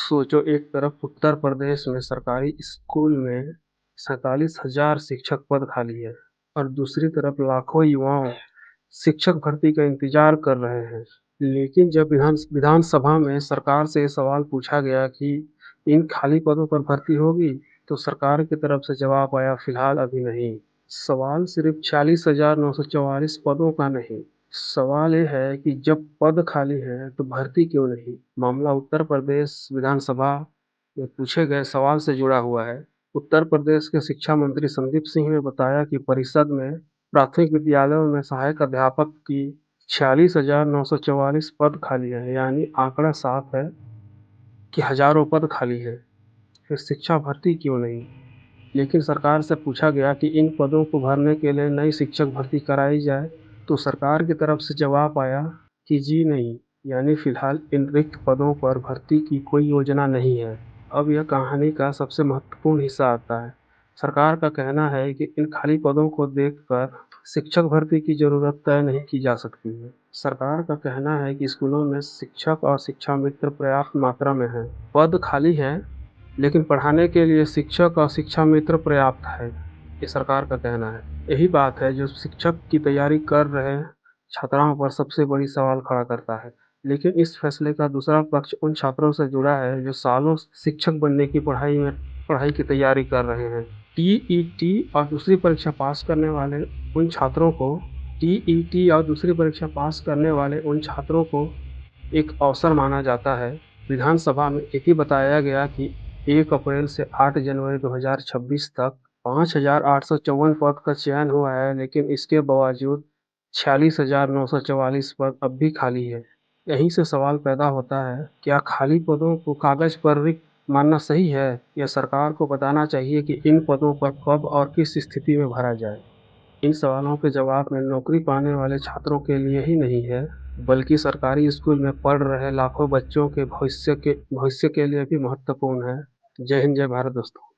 सोचो, एक तरफ उत्तर प्रदेश में सरकारी स्कूल में 47,000 शिक्षक पद खाली है और दूसरी तरफ लाखों युवाओं शिक्षक भर्ती का इंतजार कर रहे हैं। लेकिन जब विधानसभा में सरकार से ये सवाल पूछा गया कि इन खाली पदों पर भर्ती होगी, तो सरकार की तरफ से जवाब आया, फिलहाल अभी नहीं। सवाल सिर्फ 46,944 पदों का नहीं, सवाल ये है कि जब पद खाली है तो भर्ती क्यों नहीं। मामला उत्तर प्रदेश विधानसभा में पूछे गए सवाल से जुड़ा हुआ है। उत्तर प्रदेश के शिक्षा मंत्री संदीप सिंह ने बताया कि परिषद में प्राथमिक विद्यालयों में सहायक अध्यापक की 46,944 पद खाली है, यानी आंकड़ा साफ है कि हजारों पद खाली है। फिर शिक्षा भर्ती क्यों नहीं। लेकिन सरकार से पूछा गया कि इन पदों को भरने के लिए नई शिक्षक भर्ती कराई जाए, तो सरकार की तरफ से जवाब आया कि जी नहीं, यानी फिलहाल इन रिक्त पदों पर भर्ती की कोई योजना नहीं है। अब यह कहानी का सबसे महत्वपूर्ण हिस्सा आता है। सरकार का कहना है कि इन खाली पदों को देखकर शिक्षक भर्ती की जरूरत तय नहीं की जा सकती है। सरकार का कहना है कि स्कूलों में शिक्षक और शिक्षा मित्र पर्याप्त मात्रा में हैं। पद खाली हैं, लेकिन पढ़ाने के लिए शिक्षक और शिक्षा मित्र पर्याप्त है, ये सरकार का कहना है। यही बात है जो शिक्षक की तैयारी कर रहे छात्राओं पर सबसे बड़ी सवाल खड़ा करता है। लेकिन इस फैसले का दूसरा पक्ष उन छात्रों से जुड़ा है जो सालों शिक्षक बनने की पढ़ाई की तैयारी कर रहे हैं। टीईटी और दूसरी परीक्षा पास करने वाले उन छात्रों को टीईटी और दूसरी परीक्षा पास करने वाले उन छात्रों को एक अवसर माना जाता है। विधानसभा में यही बताया गया कि 1 अप्रैल से 8 जनवरी 2026 तक 5,854 पद का चयन हुआ है, लेकिन इसके बावजूद 46,944 पद अब भी खाली है। यहीं से सवाल पैदा होता है, क्या खाली पदों को कागज पर रिक्त मानना सही है, या सरकार को बताना चाहिए कि इन पदों पर कब और किस स्थिति में भरा जाए। इन सवालों के जवाब में नौकरी पाने वाले छात्रों के लिए ही नहीं है, बल्कि सरकारी स्कूल में पढ़ रहे लाखों बच्चों के भविष्य के लिए भी महत्वपूर्ण है। जय हिंद, जय भारत दोस्तों।